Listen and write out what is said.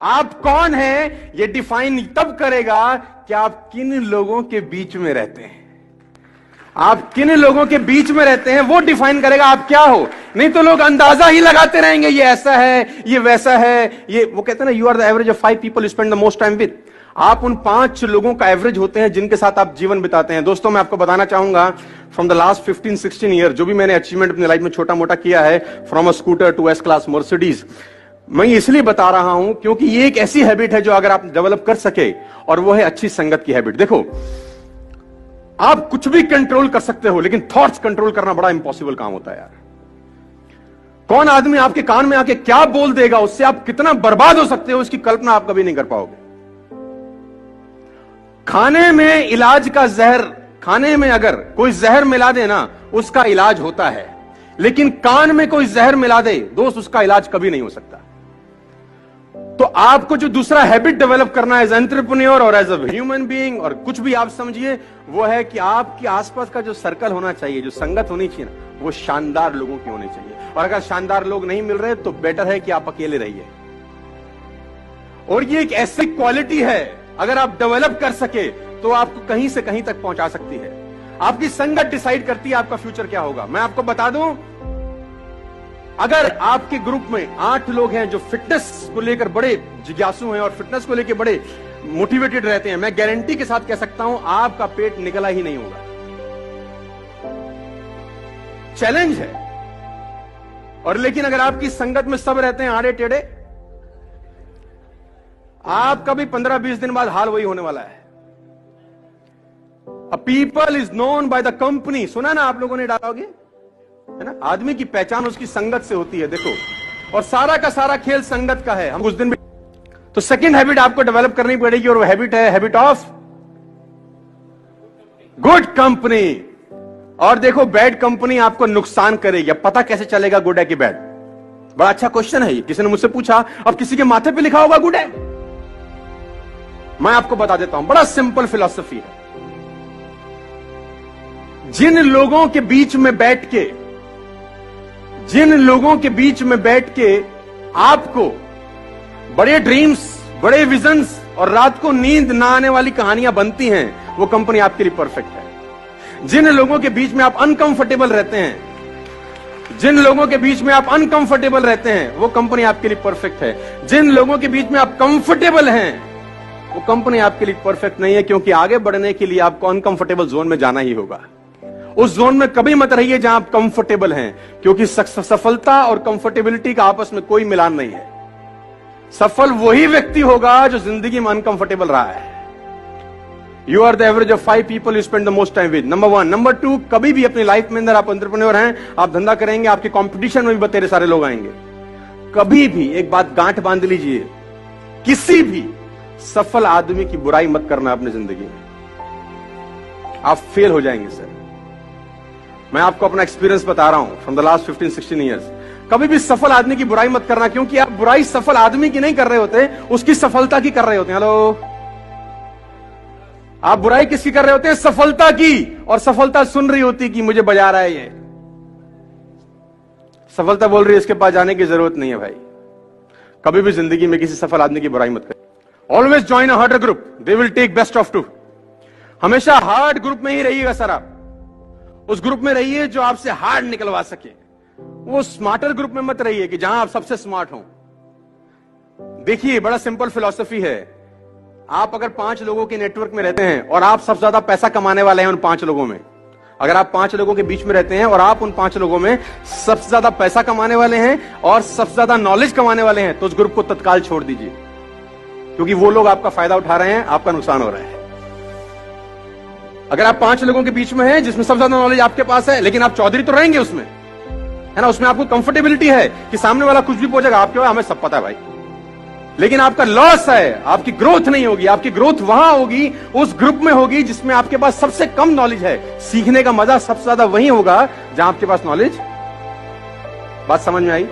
आप कौन हैं ये डिफाइन तब करेगा कि आप किन लोगों के बीच में रहते हैं। आप किन लोगों के बीच में रहते हैं वो डिफाइन करेगा आप क्या हो। नहीं तो लोग अंदाजा ही लगाते रहेंगे, ये ऐसा है, ये वैसा है, ये वो कहते हैं ना, you are the average of 5 people you spend the most time with. आप उन 5 लोगों का एवरेज होते हैं जिनके साथ आप जीवन बिताते हैं। दोस्तों मैं आपको बताना चाहूंगा, फ्रॉम द लास्ट 15-16 ईयर जो भी मैंने अचीवमेंट अपनी लाइफ में छोटा मोटा किया है, from a scooter to S class Mercedes, मैं इसलिए बता रहा हूं क्योंकि ये एक ऐसी हैबिट है जो अगर आप डेवलप कर सके, और वो है अच्छी संगत की हैबिट। देखो आप कुछ भी कंट्रोल कर सकते हो, लेकिन थॉट्स कंट्रोल करना बड़ा इंपॉसिबल काम होता है यार। कौन आदमी आपके कान में आके क्या बोल देगा, उससे आप कितना बर्बाद हो सकते हो, इसकी कल्पना आप कभी नहीं कर पाओगे। खाने में इलाज का जहर, खाने में अगर कोई जहर मिला दे ना, उसका इलाज होता है, लेकिन कान में कोई जहर मिला दे दोस्त, उसका इलाज कभी नहीं हो सकता। तो आपको जो दूसरा हैबिट डेवलप करना है एज एंटरप्रेन्योर और एज अ ह्यूमन बीइंग, और कुछ भी आप समझिए, वो है कि आपके आसपास का जो सर्कल होना चाहिए, जो संगत होनी चाहिए ना, वो शानदार लोगों की होनी चाहिए। और अगर शानदार लोग नहीं मिल रहे तो बेटर है कि आप अकेले रहिए। और ये एक ऐसी क्वालिटी है, अगर आप डेवलप कर सके तो आपको कहीं से कहीं तक पहुंचा सकती है। आपकी संगत डिसाइड करती है आपका फ्यूचर क्या होगा। मैं आपको बता दूं, अगर आपके ग्रुप में 8 लोग हैं जो फिटनेस को लेकर बड़े जिज्ञासु हैं और फिटनेस को लेकर बड़े मोटिवेटेड रहते हैं, मैं गारंटी के साथ कह सकता हूं आपका पेट निकला ही नहीं होगा। चैलेंज है। और लेकिन अगर आपकी संगत में सब रहते हैं आड़े टेढ़े, आपका भी 15-20 दिन बाद हाल वही होने वाला है। A people is known by the company, सुना ना आप लोगों ने डालोगे, है ना, आदमी की पहचान उसकी संगत से होती है। देखो, और सारा का सारा खेल संगत का है। हम उस दिन भी तो सेकंड हैबिट आपको डेवलप करनी पड़ेगी, और वो हैबिट है हैबिट ऑफ गुड कंपनी। और देखो, बैड कंपनी आपको नुकसान करेगी। अब पता कैसे चलेगा गुड है कि बैड? बड़ा अच्छा क्वेश्चन है ये, किसी ने मुझसे पूछा। अब किसी के माथे पे लिखा होगा गुड है? मैं आपको बता देता हूं, बड़ा सिंपल फिलॉसफी है। जिन लोगों के बीच में बैठ के, जिन लोगों के बीच में बैठ के आपको बड़े ड्रीम्स, बड़े विजन्स और रात को नींद ना आने वाली कहानियां बनती हैं, वो कंपनी आपके लिए परफेक्ट है। जिन लोगों के बीच में आप अनकंफर्टेबल रहते हैं, जिन लोगों के बीच में आप अनकंफर्टेबल रहते हैं, वो कंपनी आपके लिए परफेक्ट है। जिन लोगों के बीच में आप कंफर्टेबल हैं, वो कंपनी आपके लिए परफेक्ट नहीं है, क्योंकि आगे बढ़ने के लिए आपको अनकंफर्टेबल जोन में जाना ही होगा। उस जोन में कभी मत रहिए जहां आप कंफर्टेबल हैं, क्योंकि सफलता और कंफर्टेबिलिटी का आपस में कोई मिलान नहीं है। सफल वही व्यक्ति होगा जो जिंदगी में अनकंफर्टेबल रहा है। You are the average of 5 people you spend the most time with, number 1। Number 2, कभी भी अपनी लाइफ में अंदर आप एंटरप्रेन्योर हैं, आप धंधा करेंगे, आपके कंपटीशन में भी बतेरे सारे लोग आएंगे। कभी भी एक बात गांठ बांध लीजिए, किसी भी सफल आदमी की बुराई मत करना अपनी जिंदगी में, आप फेल हो जाएंगे सर। मैं आपको अपना एक्सपीरियंस बता रहा हूं फ्रॉम द लास्ट 15-16 ईयर्स। कभी भी सफल आदमी की बुराई मत करना, क्योंकि आप बुराई सफल आदमी की नहीं कर रहे होते, उसकी सफलता की कर रहे होते हैं। हेलो, आप बुराई किसकी कर रहे होते हैं? सफलता की। और सफलता सुन रही होती कि मुझे बजा रहा है ये, सफलता बोल रही है इसके पास जाने की जरूरत नहीं है। भाई, कभी भी जिंदगी में किसी सफल आदमी की बुराई मत करें। Always join a harder group, they will take best of 2। हमेशा हार्ड ग्रुप में ही रहिएगा सर। आप उस ग्रुप में रहिए जो आपसे हार्ड निकलवा सके। वो स्मार्टर ग्रुप में मत रहिए कि जहां आप सबसे स्मार्ट हो। देखिए, बड़ा सिंपल फिलॉसफी है। आप अगर 5 लोगों के नेटवर्क में रहते हैं और आप सबसे ज्यादा पैसा कमाने वाले हैं उन 5 लोगों में, अगर आप 5 लोगों के बीच में रहते हैं और आप उन 5 लोगों में सबसे ज्यादा पैसा कमाने वाले हैं और सबसे ज्यादा नॉलेज कमाने वाले हैं, तो उस ग्रुप को तत्काल छोड़ दीजिए, क्योंकि वो लोग आपका फायदा उठा रहे हैं, आपका नुकसान हो रहा है। अगर आप 5 लोगों के बीच में हैं जिसमें सबसे ज्यादा नॉलेज आपके पास है, लेकिन आप चौधरी तो रहेंगे उसमें, है ना, उसमें आपको कंफर्टेबिलिटी है कि सामने वाला कुछ भी पूछेगा, आपके हमें सब पता है भाई, लेकिन आपका लॉस है, आपकी ग्रोथ नहीं होगी। आपकी ग्रोथ वहां होगी, उस ग्रुप में होगी जिसमें आपके पास सबसे कम नॉलेज है। सीखने का मजा सबसे ज्यादा वहीं होगा जहां आपके पास नॉलेज। बात समझ में आई?